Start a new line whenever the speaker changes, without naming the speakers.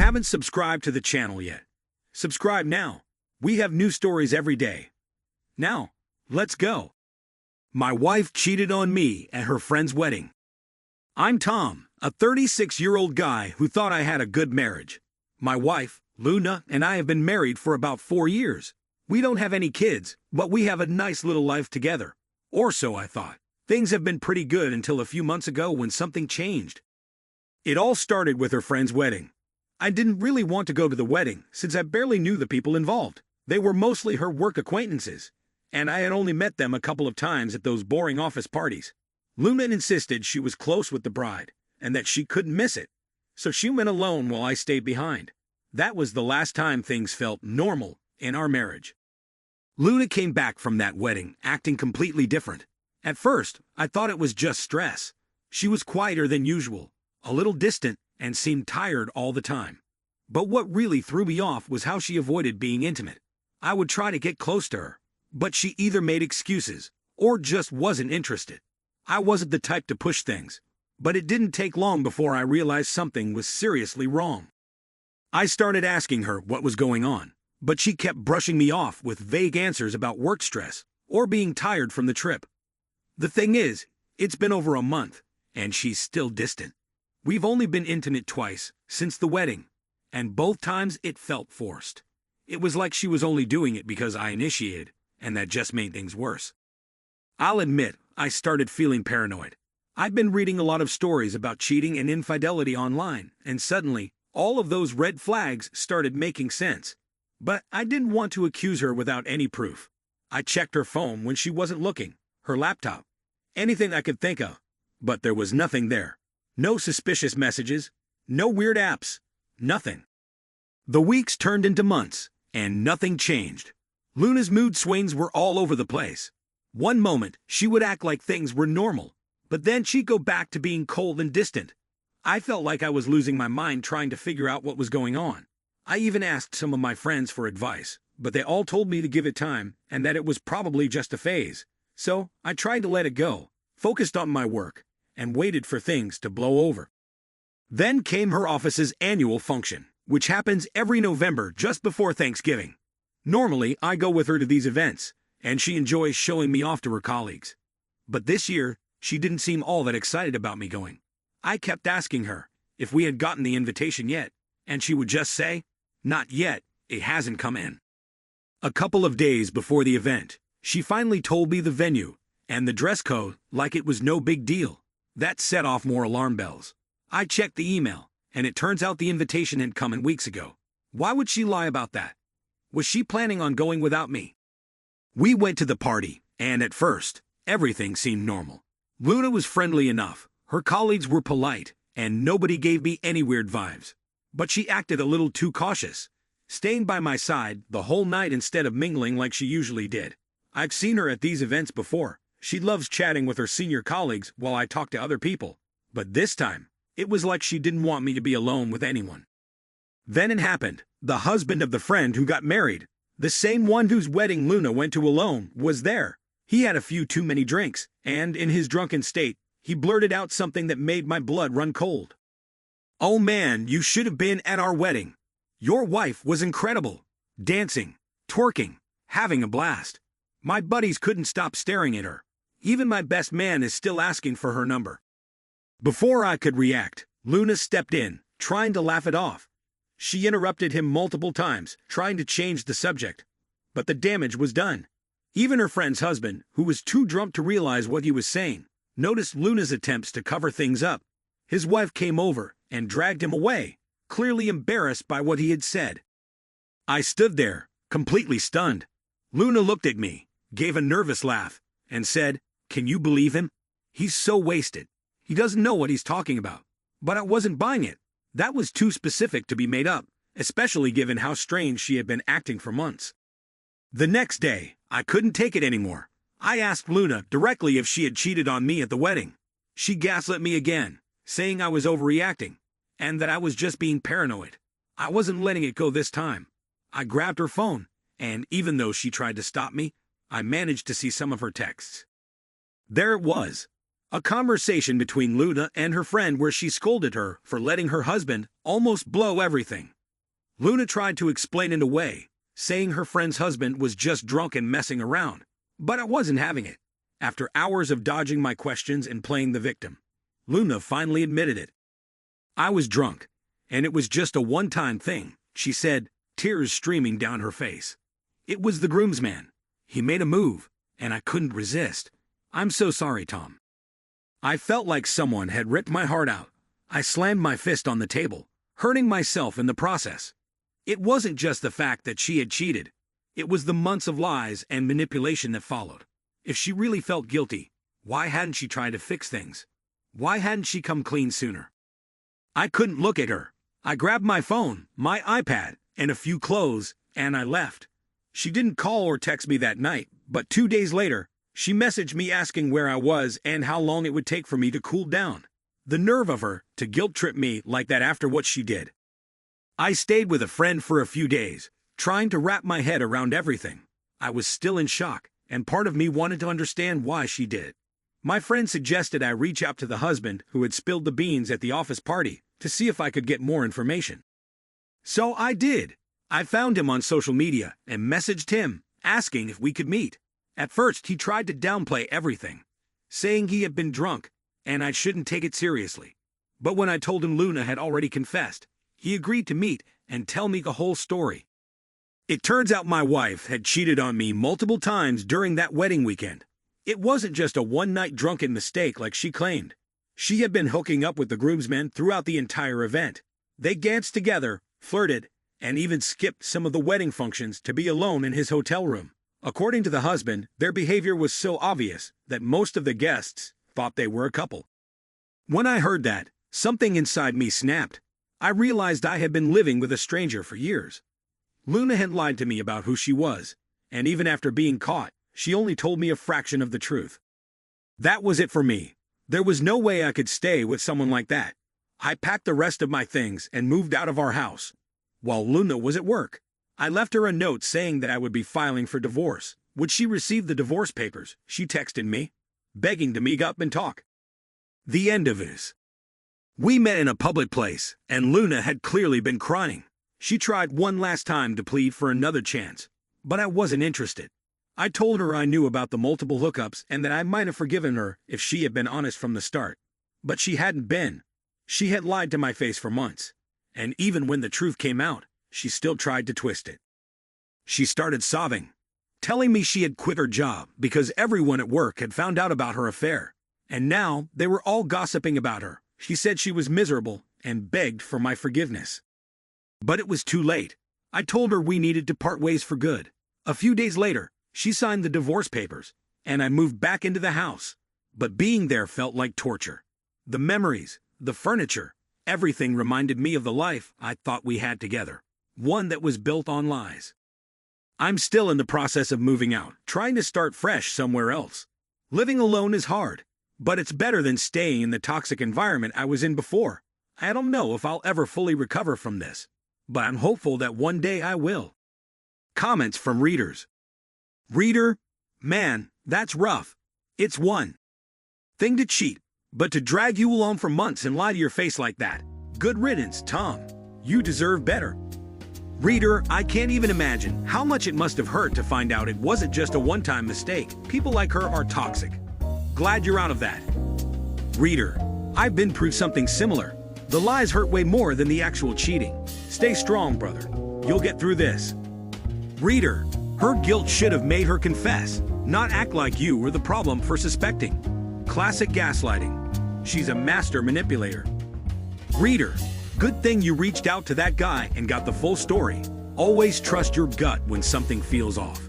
haven't subscribed to the channel yet, subscribe now. We have new stories every day. Now, let's go. My wife cheated on me at her friend's wedding. I'm Tom, a 36-year-old guy who thought I had a good marriage. My wife, Luna, and I have been married for about 4 years. We don't have any kids, but we have a nice little life together. Or so I thought. Things have been pretty good until a few months ago when something changed. It all started with her friend's wedding. I didn't really want to go to the wedding since I barely knew the people involved. They were mostly her work acquaintances, and I had only met them a couple of times at those boring office parties. Luna insisted she was close with the bride and that she couldn't miss it, so she went alone while I stayed behind. That was the last time things felt normal in our marriage. Luna came back from that wedding acting completely different. At first, I thought it was just stress. She was quieter than usual, a little distant, and seemed tired all the time. But what really threw me off was how she avoided being intimate. I would try to get close to her, but she either made excuses or just wasn't interested. I wasn't the type to push things, but it didn't take long before I realized something was seriously wrong. I started asking her what was going on, but she kept brushing me off with vague answers about work stress or being tired from the trip. The thing is, it's been over a month, and she's still distant. We've only been intimate twice since the wedding, and both times it felt forced. It was like she was only doing it because I initiated, and that just made things worse. I'll admit, I started feeling paranoid. I've been reading a lot of stories about cheating and infidelity online, and suddenly, all of those red flags started making sense. But I didn't want to accuse her without any proof. I checked her phone when she wasn't looking, her laptop, anything I could think of, but there was nothing there. No suspicious messages, no weird apps, nothing. The weeks turned into months, and nothing changed. Luna's mood swings were all over the place. One moment, she would act like things were normal, but then she'd go back to being cold and distant. I felt like I was losing my mind trying to figure out what was going on. I even asked some of my friends for advice, but they all told me to give it time and that it was probably just a phase. So I tried to let it go, focused on my work, and waited for things to blow over. Then came her office's annual function, which happens every November just before Thanksgiving. Normally, I go with her to these events, and she enjoys showing me off to her colleagues. But this year, she didn't seem all that excited about me going. I kept asking her if we had gotten the invitation yet, and she would just say, "Not yet, it hasn't come in." A couple of days before the event, she finally told me the venue and the dress code like it was no big deal. That set off more alarm bells. I checked the email, and it turns out the invitation had come in weeks ago. Why would she lie about that? Was she planning on going without me? We went to the party, and at first, everything seemed normal. Luna was friendly enough, her colleagues were polite, and nobody gave me any weird vibes. But she acted a little too cautious, staying by my side the whole night instead of mingling like she usually did. I've seen her at these events before. She loves chatting with her senior colleagues while I talk to other people. But this time, it was like she didn't want me to be alone with anyone. Then it happened. The husband of the friend who got married, the same one whose wedding Luna went to alone, was there. He had a few too many drinks, and in his drunken state, he blurted out something that made my blood run cold. "Oh man, you should have been at our wedding. Your wife was incredible. Dancing, twerking, having a blast. My buddies couldn't stop staring at her. Even my best man is still asking for her number." Before I could react, Luna stepped in, trying to laugh it off. She interrupted him multiple times, trying to change the subject. But the damage was done. Even her friend's husband, who was too drunk to realize what he was saying, noticed Luna's attempts to cover things up. His wife came over and dragged him away, clearly embarrassed by what he had said. I stood there, completely stunned. Luna looked at me, gave a nervous laugh, and said, "Can you believe him? He's so wasted. He doesn't know what he's talking about." But I wasn't buying it. That was too specific to be made up, especially given how strange she had been acting for months. The next day, I couldn't take it anymore. I asked Luna directly if she had cheated on me at the wedding. She gaslit me again, saying I was overreacting, and that I was just being paranoid. I wasn't letting it go this time. I grabbed her phone, and even though she tried to stop me, I managed to see some of her texts. There it was, A conversation between Luna and her friend where she scolded her for letting her husband almost blow everything. Luna tried to explain it away, saying her friend's husband was just drunk and messing around, but I wasn't having it. After hours of dodging my questions and playing the victim, Luna finally admitted it. I was drunk, and it was just a one-time thing, she said, tears streaming down her face. It was the groomsman. He made a move, and I couldn't resist. I'm so sorry, Tom. I felt like someone had ripped my heart out. I slammed my fist on the table, hurting myself in the process. It wasn't just the fact that she had cheated. It was the months of lies and manipulation that followed. If she really felt guilty, why hadn't she tried to fix things? Why hadn't she come clean sooner? I couldn't look at her. I grabbed my phone, my iPad, and a few clothes, and I left. She didn't call or text me that night, but 2 days later, she messaged me asking where I was and how long it would take for me to cool down. The nerve of her to guilt-trip me like that after what she did. I stayed with a friend for a few days, trying to wrap my head around everything. I was still in shock, and part of me wanted to understand why she did it. My friend suggested I reach out to the husband who had spilled the beans at the office party to see if I could get more information. So I did. I found him on social media and messaged him, asking if we could meet. At first, he tried to downplay everything, saying he had been drunk and I shouldn't take it seriously. But when I told him Luna had already confessed, he agreed to meet and tell me the whole story. It turns out my wife had cheated on me multiple times during that wedding weekend. It wasn't just a one-night drunken mistake like she claimed. She had been hooking up with the groomsmen throughout the entire event. They danced together, flirted, and even skipped some of the wedding functions to be alone in his hotel room. According to the husband, their behavior was so obvious that most of the guests thought they were a couple. When I heard that, something inside me snapped. I realized I had been living with a stranger for years. Luna had lied to me about who she was, and even after being caught, she only told me a fraction of the truth. That was it for me. There was no way I could stay with someone like that. I packed the rest of my things and moved out of our house. While Luna was at work, I left her a note saying that I would be filing for divorce. Would she receive the divorce papers? She texted me, begging to meet up and talk. The end of it. We met in a public place, and Luna had clearly been crying. She tried one last time to plead for another chance, but I wasn't interested. I told her I knew about the multiple hookups and that I might have forgiven her if she had been honest from the start. But she hadn't been. She had lied to my face for months, and even when the truth came out, she still tried to twist it. She started sobbing, telling me she had quit her job because everyone at work had found out about her affair, and now they were all gossiping about her. She said she was miserable and begged for my forgiveness. But it was too late. I told her we needed to part ways for good. A few days later, she signed the divorce papers, and I moved back into the house. But being there felt like torture. The memories, the furniture, everything reminded me of the life I thought we had together. One that was built on lies. I'm still in the process of moving out, trying to start fresh somewhere else. Living alone is hard, but it's better than staying in the toxic environment I was in before. I don't know if I'll ever fully recover from this, but I'm hopeful that one day I will. Comments from readers. Reader, man, that's rough. It's one thing to cheat, but to drag you along for months and lie to your face like that. Good riddance, Tom. You deserve better. Reader, I can't even imagine how much it must have hurt to find out it wasn't just a one-time mistake. People like her are toxic. Glad you're out of that. Reader, I've been through something similar. The lies hurt way more than the actual cheating. Stay strong, brother. You'll get through this. Reader, her guilt should have made her confess, not act like you were the problem for suspecting. Classic gaslighting. She's a master manipulator. Reader, good thing you reached out to that guy and got the full story. Always trust your gut when something feels off.